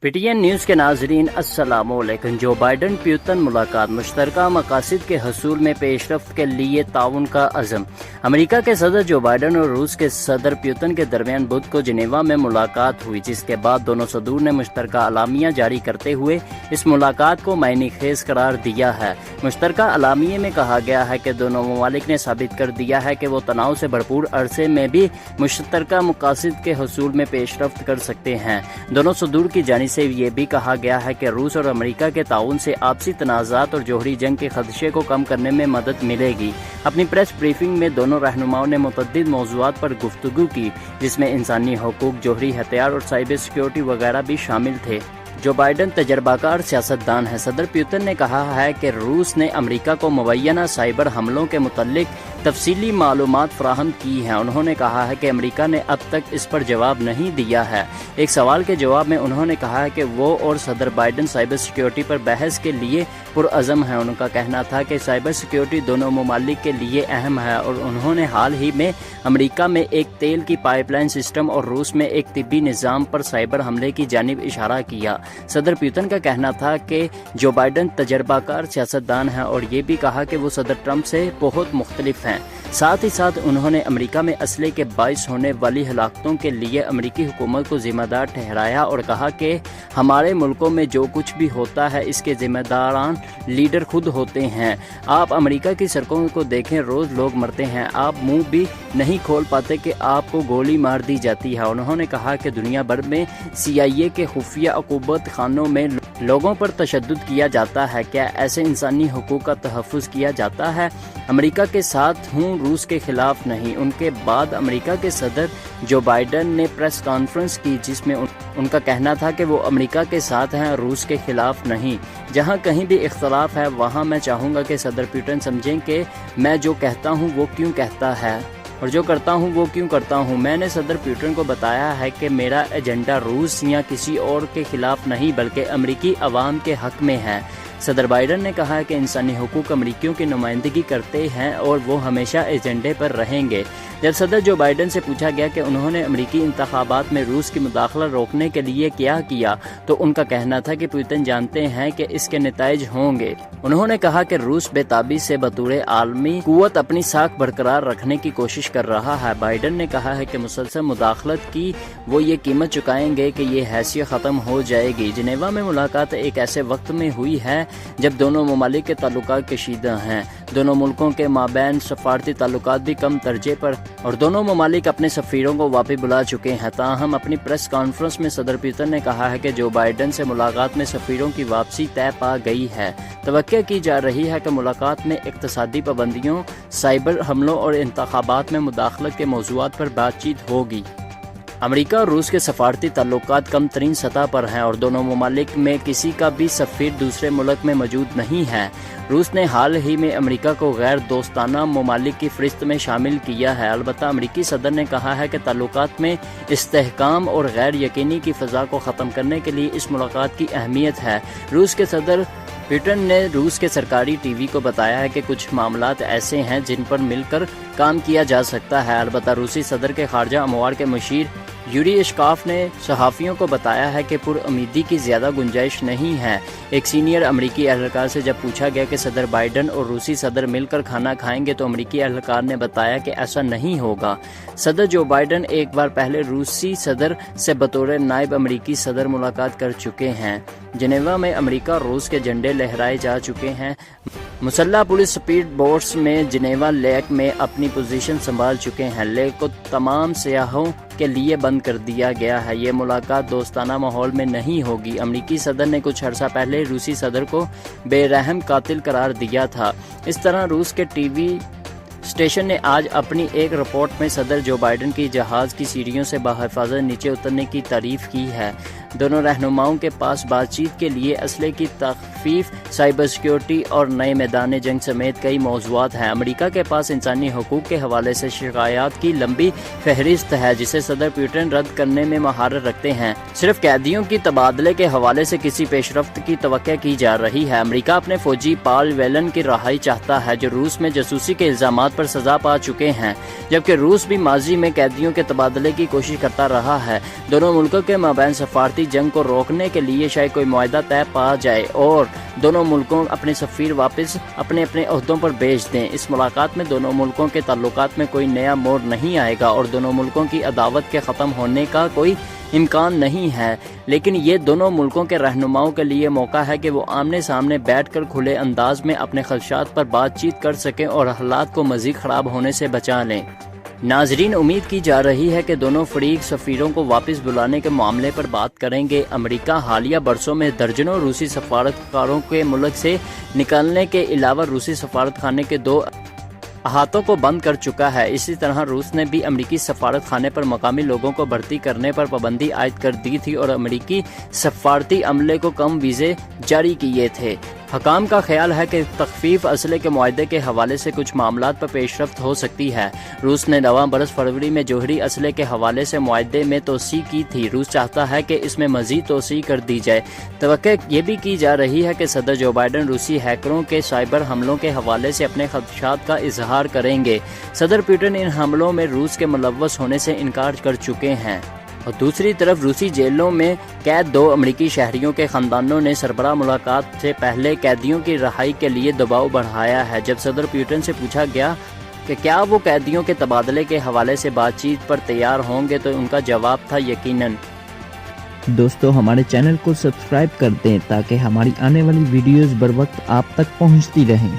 P T N news کے ناظرین السلام علیکم۔ جو بائیڈن پیوتن ملاقات، مشترکہ مقاصد کے حصول میں پیش رفت کے لیے تعاون کا عزم۔ امریکہ کے صدر جو بائیڈن اور روس کے صدر پیوتن کے درمیان بدھ کو جنیوا میں ملاقات ہوئی، جس کے بعد دونوں صدور نے مشترکہ اعلامیہ جاری کرتے ہوئے اس ملاقات کو معنی خیز قرار دیا ہے۔ مشترکہ اعلامیے میں کہا گیا ہے کہ دونوں ممالک نے ثابت کر دیا ہے کہ وہ تناؤ سے بھرپور عرصے میں بھی مشترکہ مقاصد کے حصول میں پیش رفت کر سکتے ہیں۔ دونوں صدور کی جانب سے یہ بھی کہا گیا ہے کہ روس اور امریکہ کے تعاون سے آپسی تنازعات اور جوہری جنگ کے خدشے کو کم کرنے میں مدد ملے گی۔ اپنی پریس بریفنگ میں دونوں رہنماؤں نے متعدد موضوعات پر گفتگو کی، جس میں انسانی حقوق، جوہری ہتھیار اور سائبر سیکیورٹی وغیرہ بھی شامل تھے۔ جو بائیڈن تجربہ کار سیاست دان ہے۔ صدر پیوتن نے کہا ہے کہ روس نے امریکہ کو مبینہ سائبر حملوں کے متعلق تفصیلی معلومات فراہم کی ہیں۔ انہوں نے کہا ہے کہ امریکہ نے اب تک اس پر جواب نہیں دیا ہے۔ ایک سوال کے جواب میں انہوں نے کہا ہے کہ وہ اور صدر بائیڈن سائبر سیکیورٹی پر بحث کے لیے پرعزم ہیں۔ ان کا کہنا تھا کہ سائبر سیکیورٹی دونوں ممالک کے لیے اہم ہے، اور انہوں نے حال ہی میں امریکہ میں ایک تیل کی پائپ لائن سسٹم اور روس میں ایک طبی نظام پر سائبر حملے کی جانب اشارہ کیا۔ صدر پیوتن کا کہنا تھا کہ جو بائیڈن تجربہ کار سیاستدان ہیں، اور یہ بھی کہا کہ وہ صدر ٹرمپ سے بہت مختلف ہیں۔ ساتھ ہی ساتھ انہوں نے امریکہ میں اسلحے کے باعث ہونے والی ہلاکتوں کے لیے امریکی حکومت کو ذمہ دار ٹھہرایا اور کہا کہ ہمارے ملکوں میں جو کچھ بھی ہوتا ہے اس کے ذمہ داران لیڈر خود ہوتے ہیں۔ آپ امریکہ کی سڑکوں کو دیکھیں، روز لوگ مرتے ہیں، آپ منہ بھی نہیں کھول پاتے کہ آپ کو گولی مار دی جاتی ہے۔ انہوں نے کہا کہ دنیا بھر میں CIA کے خفیہ عقوبت خانوں میں لوگوں پر تشدد کیا جاتا ہے۔ کیا ایسے انسانی حقوق کا تحفظ کیا جاتا ہے؟ امریکہ کے ساتھ ہوں، روس کے خلاف نہیں۔ ان کے بعد امریکہ کے صدر جو بائیڈن نے پریس کانفرنس کی، جس میں ان کا کہنا تھا کہ وہ امریکہ کے ساتھ ہیں، روس کے خلاف نہیں۔ جہاں کہیں بھی اختلاف ہے وہاں میں چاہوں گا کہ صدر پیوتن سمجھیں کہ میں جو کہتا ہوں وہ کیوں کہتا ہے اور جو کرتا ہوں وہ کیوں کرتا ہوں۔ میں نے صدر پیوتن کو بتایا ہے کہ میرا ایجنڈا روس یا کسی اور کے خلاف نہیں بلکہ امریکی عوام کے حق میں ہے۔ صدر بائیڈن نے کہا کہ انسانی حقوق امریکیوں کی نمائندگی کرتے ہیں اور وہ ہمیشہ ایجنڈے پر رہیں گے۔ جب صدر جو بائیڈن سے پوچھا گیا کہ انہوں نے امریکی انتخابات میں روس کی مداخلت روکنے کے لیے کیا کیا، تو ان کا کہنا تھا کہ پیوتن جانتے ہیں کہ اس کے نتائج ہوں گے۔ انہوں نے کہا کہ روس بے تابی سے بطور عالمی قوت اپنی ساکھ برقرار رکھنے کی کوشش کر رہا ہے۔ بائیڈن نے کہا ہے کہ مسلسل مداخلت کی وہ یہ قیمت چکائیں گے کہ یہ حیثیت ختم ہو جائے گی۔ جنیوا میں ملاقات ایک ایسے وقت میں ہوئی ہے جب دونوں ممالک کے تعلقات کشیدہ ہیں۔ دونوں ملکوں کے مابین سفارتی تعلقات بھی کم درجے پر، اور دونوں ممالک اپنے سفیروں کو واپس بلا چکے ہیں۔ تاہم اپنی پریس کانفرنس میں صدر پیوتن نے کہا ہے کہ جو بائیڈن سے ملاقات میں سفیروں کی واپسی طے پا گئی ہے۔ توقع کی جا رہی ہے کہ ملاقات میں اقتصادی پابندیوں، سائبر حملوں اور انتخابات میں مداخلت کے موضوعات پر بات چیت ہوگی۔ امریکہ اور روس کے سفارتی تعلقات کم ترین سطح پر ہیں، اور دونوں ممالک میں کسی کا بھی سفیر دوسرے ملک میں موجود نہیں ہے۔ روس نے حال ہی میں امریکہ کو غیر دوستانہ ممالک کی فہرست میں شامل کیا ہے۔ البتہ امریکی صدر نے کہا ہے کہ تعلقات میں استحکام اور غیر یقینی کی فضا کو ختم کرنے کے لیے اس ملاقات کی اہمیت ہے۔ روس کے صدر پیوتن نے روس کے سرکاری ٹی وی کو بتایا ہے کہ کچھ معاملات ایسے ہیں جن پر مل کر کام کیا جا سکتا ہے۔ البتہ روسی صدر کے خارجہ امور کے مشیر یوری اشکاف نے صحافیوں کو بتایا ہے کہ پر امیدی کی زیادہ گنجائش نہیں ہے۔ ایک سینئر امریکی اہلکار سے جب پوچھا گیا کہ صدر بائیڈن اور روسی صدر مل کر کھانا کھائیں گے، تو امریکی اہلکار نے بتایا کہ ایسا نہیں ہوگا۔ صدر جو بائیڈن ایک بار پہلے روسی صدر سے بطور نائب امریکی صدر ملاقات کر چکے ہیں۔ جنیوا میں امریکہ اور روس کے جھنڈے لہرائے جا چکے ہیں۔ مسلح پولیس سپیڈ بوٹس میں جنیوا لیک میں اپنی پوزیشن سنبھال چکے ہیں۔ لیک کو تمام سیاحوں کے لیے بند کر دیا گیا ہے۔ یہ ملاقات دوستانہ ماحول میں نہیں ہوگی۔ امریکی صدر نے کچھ عرصہ پہلے روسی صدر کو بے رحم قاتل قرار دیا تھا۔ اس طرح روس کے ٹی وی اسٹیشن نے آج اپنی ایک رپورٹ میں صدر جو بائیڈن کی جہاز کی سیڑھیوں سے بحفاظت نیچے اترنے کی تعریف کی ہے۔ دونوں رہنماؤں کے پاس بات چیت کے لیے اسلحے کی تخفیف، سائبر سیکیورٹی اور نئے میدان جنگ سمیت کئی موضوعات ہیں۔ امریکہ کے پاس انسانی حقوق کے حوالے سے شکایات کی لمبی فہرست ہے، جسے صدر پیوتن رد کرنے میں مہارت رکھتے ہیں۔ صرف قیدیوں کی تبادلے کے حوالے سے کسی پیش رفت کی توقع کی جا رہی ہے۔ امریکہ اپنے فوجی پال ویلن کی رہائی چاہتا ہے، جو روس میں جاسوسی کے الزامات پر سزا پا چکے ہیں، جبکہ روس بھی ماضی میں قیدیوں کے تبادلے کی کوشش کرتا رہا ہے۔ دونوں ملکوں کے مابین سفارتی جنگ کو روکنے کے لیے شاید کوئی معاہدہ طے پا جائے اور دونوں ملکوں اپنے سفیر واپس اپنے عہدوں پر بھیج دیں۔ اس ملاقات میں دونوں ملکوں کے تعلقات میں کوئی نیا موڑ نہیں آئے گا اور دونوں ملکوں کی عداوت کے ختم ہونے کا کوئی امکان نہیں ہے، لیکن یہ دونوں ملکوں کے رہنماؤں کے لیے موقع ہے کہ وہ آمنے سامنے بیٹھ کر کھلے انداز میں اپنے خدشات پر بات چیت کر سکیں اور حالات کو مزید خراب ہونے سے بچا لیں۔ ناظرین، امید کی جا رہی ہے کہ دونوں فریق سفیروں کو واپس بلانے کے معاملے پر بات کریں گے۔ امریکہ حالیہ برسوں میں درجنوں روسی سفارتکاروں کے ملک سے نکلنے کے علاوہ روسی سفارت خانے کے 2 احاطوں کو بند کر چکا ہے۔ اسی طرح روس نے بھی امریکی سفارت خانے پر مقامی لوگوں کو بھرتی کرنے پر پابندی عائد کر دی تھی اور امریکی سفارتی عملے کو کم ویزے جاری کیے تھے۔ حکام کا خیال ہے کہ تخفیف اسلحے کے معاہدے کے حوالے سے کچھ معاملات پر پیش رفت ہو سکتی ہے۔ روس نے رواں برس فروری میں جوہری اسلحے کے حوالے سے معاہدے میں توسیع کی تھی۔ روس چاہتا ہے کہ اس میں مزید توسیع کر دی جائے۔ توقع یہ بھی کی جا رہی ہے کہ صدر جو بائیڈن روسی ہیکروں کے سائبر حملوں کے حوالے سے اپنے خدشات کا اظہار کریں گے۔ صدر پوٹن ان حملوں میں روس کے ملوث ہونے سے انکار کر چکے ہیں۔ اور دوسری طرف روسی جیلوں میں قید 2 امریکی شہریوں کے خاندانوں نے سربراہ ملاقات سے پہلے قیدیوں کی رہائی کے لیے دباؤ بڑھایا ہے۔ جب صدر پوٹن سے پوچھا گیا کہ کیا وہ قیدیوں کے تبادلے کے حوالے سے بات چیت پر تیار ہوں گے تو ان کا جواب تھا یقیناً۔ دوستو، ہمارے چینل کو سبسکرائب کر دیں تاکہ ہماری آنے والی ویڈیوز بر وقت آپ تک پہنچتی رہیں۔